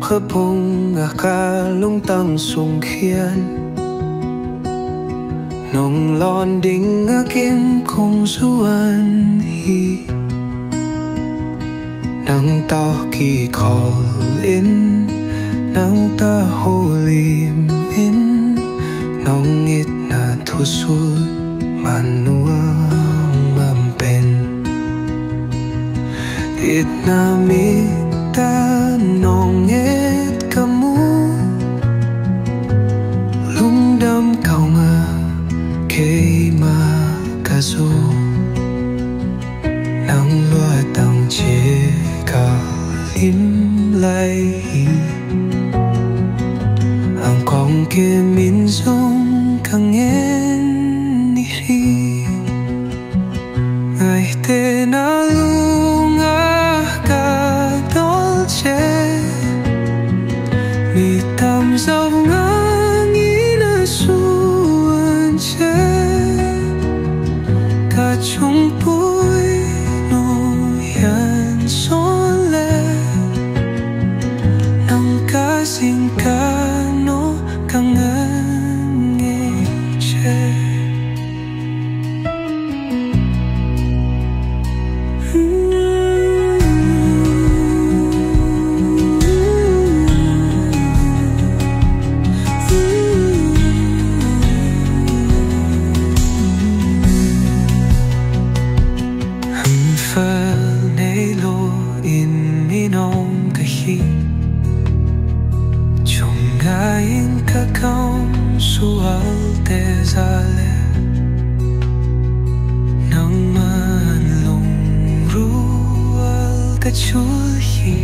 khớp hông ca lung tăng sung khiên nông lon đinh kiếm không du an hi nắng ta kỳ call in nắng ta hồ lim in nong ít na thu suốt manua mầm pen ít na mi ta nong ít kamu lung đam cao nga kê ma kazu nắng loa tăng chế cả im lại ang con kia min dung càng nghe đi ngày tên na lung a ca dolce mi tam dâu ngang nghĩ na suan che cả chung bụi nỗi hàn son lệ nắng cá xin cá nó càng ngân nghe che Chul hi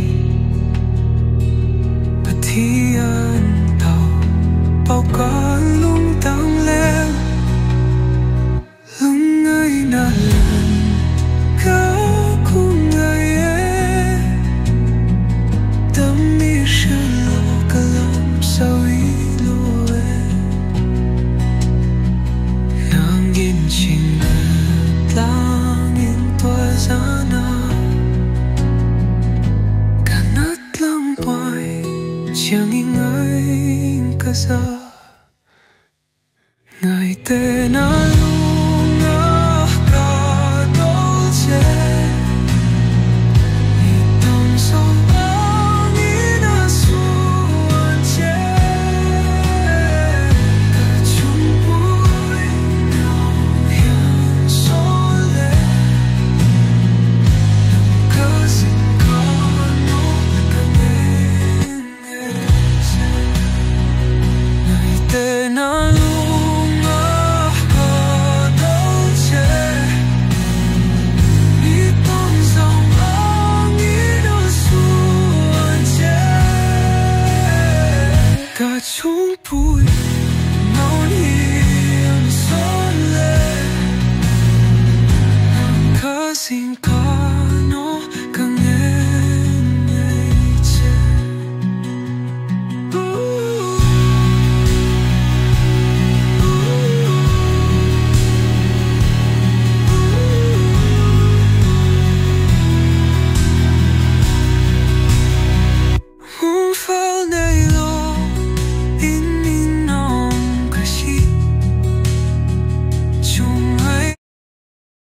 patia